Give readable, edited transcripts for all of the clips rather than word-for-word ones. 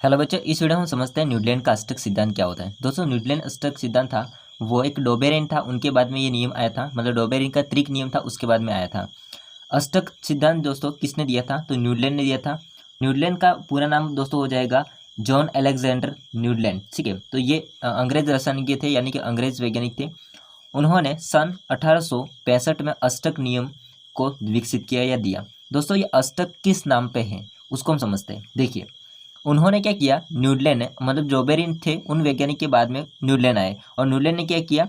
Hello बच्चों, इस video में हम समझते हैं न्यूटन का अष्टक सिद्धांत क्या होता है। दोस्तों, न्यूटन अष्टक सिद्धांत था वो एक डोबेरेन था, उनके बाद में ये नियम आया था, मतलब डोबेरेन का त्रिक नियम था, उसके बाद में आया था। अष्टक सिद्धांत दोस्तों किसने दिया था? तो न्यूटन ने दिया था। न्यूटन का पूरा नाम दोस्तों हो जाएगा जॉन अलेक्जेंडर न्यूटन। ठीक है, तो ये अंग्रेज रसायनिज्ञ थे, यानी कि अंग्रेज वैज्ञानिक थे। उन्होंने सन 1865 में अष्टक नियम को विकसित किया या दिया। दोस्तों, ये अष्टक किस नाम पे है उसको हम समझते हैं। देखिए, उन्होंने क्या किया, न्यूटन ने, मतलब जोबेरिन थे उन वैज्ञानिक के बाद में न्यूटन आए, और न्यूटन ने क्या किया,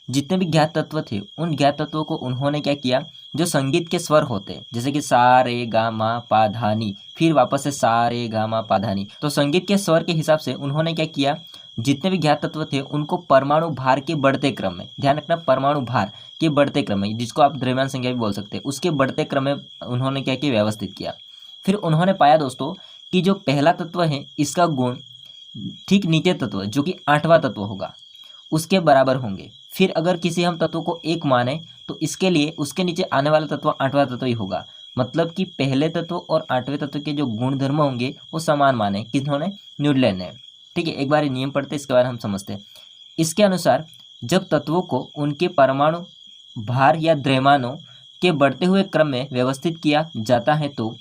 जितने भी ज्ञात तत्व थे उन ज्ञात तत्वों को उन्होंने क्या किया, जो संगीत के स्वर होते हैं, जैसे कि सा रे गा मा पा धा नी, फिर वापस से सा रे गा मा पा धा नी, तो संगीत के स्वर के हिसाब से उन्होंने क्या किया, जितने भी ज्ञात तत्व थे उनको परमाणु भार के बढ़ते क्रम में, ध्यान रखना, परमाणु भार के बढ़ते क्रम में, जिसको आप द्रव्यमान संख्या भी बोल सकते हैं, उसके बढ़ते क्रम में उन्होंने क्या किया, व्यवस्थित किया। फिर उन्होंने पाया दोस्तों कि जो पहला तत्व है इसका गुण ठीक नीचे तत्व जो कि आठवां तत्व होगा उसके बराबर होंगे। फिर अगर किसी हम तत्व को एक माने तो इसके लिए उसके नीचे आने वाला तत्व आठवां तत्व ही होगा। मतलब कि पहले तत्व और आठवें तत्व के जो गुण धर्म होंगे वो समान माने, किन्होंने, न्यूटन ने। ठीक है, एक बार ये नियम पढ़ते इसके बाद हम समझते हैं। इसके अनुसार जब तत्वों को उनके परमाणु भार या द्रव्यमानों के बढ़ते हुए क्रम में व्यवस्थित किया जाता है तो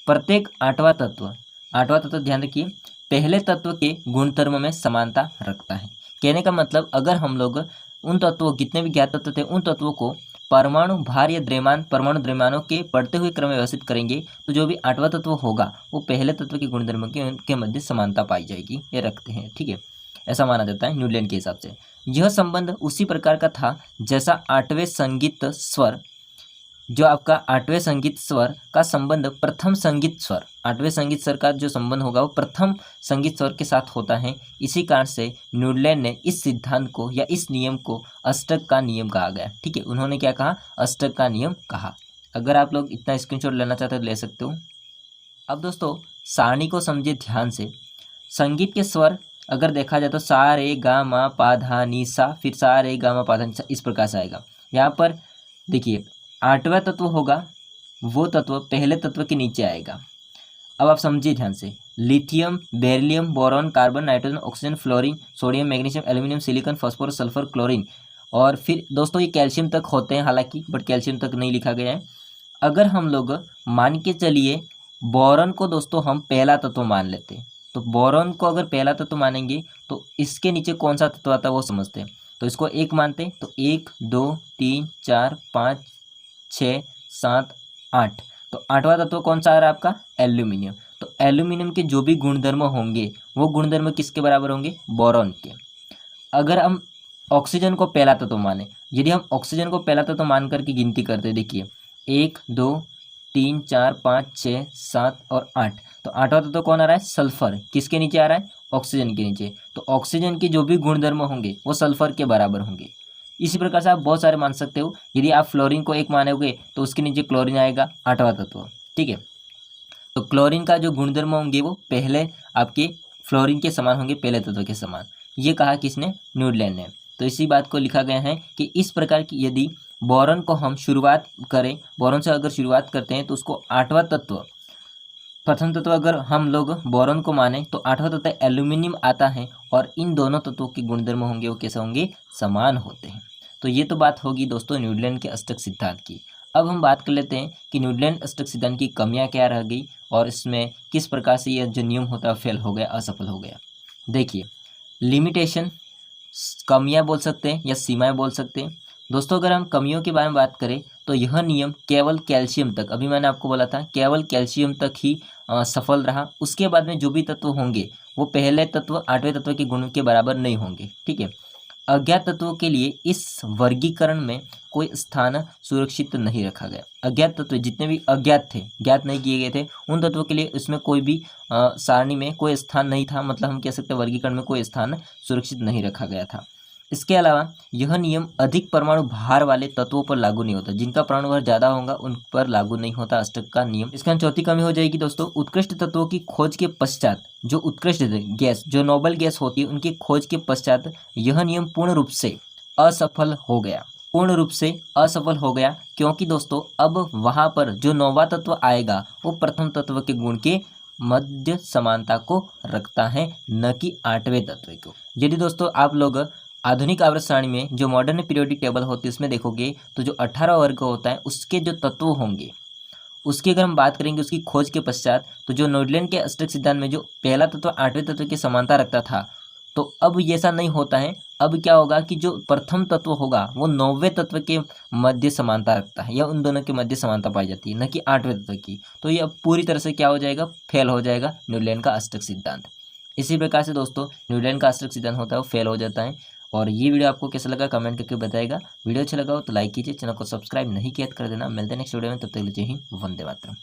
प्रत्येक आठवां तत्व ध्यान रखिए, पहले तत्व के गुणधर्म में समानता रखता है। कहने का मतलब, अगर हम लोग उन तत्वों, कितने भी ज्ञात तत्व थे, उन तत्वों को परमाणु भार या द्रव्यमान, परमाणु द्रव्यमानों के बढ़ते हुए क्रम में व्यवस्थित करेंगे तो जो भी आठवां तत्व होगा वो पहले तत्व के गुणधर्म के मध्य समानता पाई जाएगी, ये रखते हैं। ठीक है, ऐसा माना जाता है न्यूटन के हिसाब से। यह संबंध उसी प्रकार का था जैसा आठवें संगीत स्वर, जो आपका आठवें संगीत स्वर का संबंध प्रथम संगीत स्वर, आठवें संगीत स्वर का जो संबंध होगा वो प्रथम संगीत स्वर के साथ होता है। इसी कारण से न्यूटन ने इस सिद्धांत को या इस नियम को अष्टक का नियम कहा गया। ठीक है, उन्होंने क्या कहा, अष्टक का नियम कहा। अगर आप लोग इतना स्क्रीनशॉट लेना चाहते हो तो ले सकते हो। अब दोस्तों, सारणी को समझिए ध्यान से। संगीत के स्वर अगर देखा जाए तो सा रे गा मा पा धा नी सा, फिर सा रे गा मा पा धा नी सा, इस प्रकार से आएगा। यहाँ पर देखिए, आठवां तत्व होगा वो तत्व पहले तत्व के नीचे आएगा। अब आप समझिए ध्यान से, lithium, beryllium, boron, carbon, nitrogen, oxygen, fluorine, sodium, magnesium, aluminium, silicon, phosphorus, sulphur, chlorine, और फिर दोस्तों ये कैल्शियम तक होते हैं हालांकि, बट कैल्शियम तक नहीं लिखा गया है। अगर हम लोग मान के चलिए बोरॉन को दोस्तों हम पहला तत्व मान लेते हैं, तो बोरॉन को अगर पहला तत्व मानेंगे तो इसके नीचे कौन सा तत्व आता है वो समझते हैं। तो इसको एक मानते हैं तो 1 2 3 4 5 6 7 8, तो आठवां तत्व कौन सा आ रहा है आपका, एल्यूमिनियम। तो एल्यूमिनियम के जो भी गुणधर्म होंगे वो गुणधर्म किसके बराबर होंगे, बोरॉन के। अगर हम ऑक्सीजन को पहला तत्व माने, यदि हम ऑक्सीजन को पहला तत्व मान करके गिनती करते, देखिए 1 2 3 4 5 6 7 और 8, तो आठवां तत्व कौन आ रहा है, सल्फर, किसके नीचे आ रहा है, ऑक्सीजन के नीचे। तो ऑक्सीजन के जो भी गुणधर्म होंगे वो सल्फर के बराबर होंगे। इसी प्रकार से आप बहुत सारे मान सकते हो। यदि आप फ्लोरीन को एक मानोगे तो उसके नीचे क्लोरीन आएगा, आठवां तत्व। ठीक है, तो क्लोरीन का जो गुणधर्म होंगे वो पहले आपके फ्लोरीन के समान होंगे, पहले तत्व के समान। ये कहा किसने, न्यूटन ने। तो इसी बात को लिखा गया है कि इस प्रकार की यदि बोरॉन को हम शुरुआत करें, बोरॉन से अगर शुरुआत करते हैं तो उसको आठवां तत्व, प्रथम तत्व अगर हम लोग बोरॉन को माने तो आठवां तत्व एल्यूमिनियम आता है, और इन दोनों तत्वों के गुणधर्म होंगे वो कैसे होंगे, समान होते हैं। तो ये तो बात होगी दोस्तों न्यूटन के अष्टक सिद्धांत की। अब हम बात कर लेते हैं कि न्यूटन अष्टक सिद्धांत की कमियां क्या रह गई और इसमें किस प्रकार से यह जो नियम होता है फेल हो गया, असफल हो गया। देखिए, लिमिटेशन, कमियां बोल सकते हैं या सीमाएं बोल सकते हैं। दोस्तों, अगर हम कमियों के बारे में बात करें तो यह नियम केवल कैल्शियम तक, अभी मैंने आपको बोला था केवल कैल्शियम तक ही सफल रहा। उसके बाद में जो भी तत्व होंगे वो पहले तत्व आठवें तत्व के गुण के बराबर नहीं होंगे। ठीक है, अज्ञात तत्वों के लिए इस वर्गीकरण में कोई स्थान सुरक्षित नहीं रखा गया। अज्ञात तत्व जितने भी अज्ञात थे, ज्ञात नहीं किए गए थे, उन तत्वों के लिए इसमें कोई भी सारणी में कोई स्थान नहीं था, मतलब हम कह सकते हैं वर्गीकरण में कोई स्थान सुरक्षित नहीं रखा गया था। इसके अलावा यह नियम अधिक परमाणु भार वाले तत्वों पर लागू नहीं होता, जिनका परमाणु भार ज़्यादा होगा उन पर लागू नहीं होता अष्टक का नियम। इसका चौथी कमी हो जाएगी दोस्तों, उत्कृष्ट तत्वों की खोज के पश्चात, जो उत्कृष्ट गैस, जो नोबल गैस होती है, उनकी खोज के पश्चात यह नियम पूर्ण रूप से असफल हो गया, पूर्ण रूप से असफल हो गया। क्योंकि दोस्तों अब वहाँ पर जो नौवां तत्व आएगा वो प्रथम तत्व के गुण के मध्य समानता को रखता है, न कि 8वें तत्व को। यदि दोस्तों आप लोग आधुनिक आवर्त सारणी में जो मॉडर्न पीरियोडिक टेबल होती है उसमें देखोगे तो जो 18 वर्ग होता है उसके जो तत्व होंगे उसकी अगर हम बात करेंगे उसकी खोज के पश्चात, तो जो न्यूटन के अष्टक सिद्धांत में जो पहला तत्व 8वें तत्व की समानता रखता था, तो अब ऐसा नहीं होता है। अब क्या होगा कि जो प्रथम तत्व होगा वो 9वें तत्व के मध्य समानता रखता है, या उन दोनों के मध्य समानता पाई जाती है, न कि 8वें तत्व की। तो ये अब पूरी तरह से क्या हो जाएगा, फेल हो जाएगा न्यूटन का अष्टक सिद्धांत। इसी प्रकार से दोस्तों न्यूटन का अष्टक सिद्धांत होता है वो फेल हो जाता है। और ये वीडियो आपको कैसा लगा कमेंट करके बताइएगा। वीडियो अच्छा लगा हो तो लाइक कीजिए, चैनल को सब्सक्राइब नहीं किया तो कर देना। मिलते हैं नेक्स्ट वीडियो में, तब तक के लिए जय हिंद, वंदे मातरम।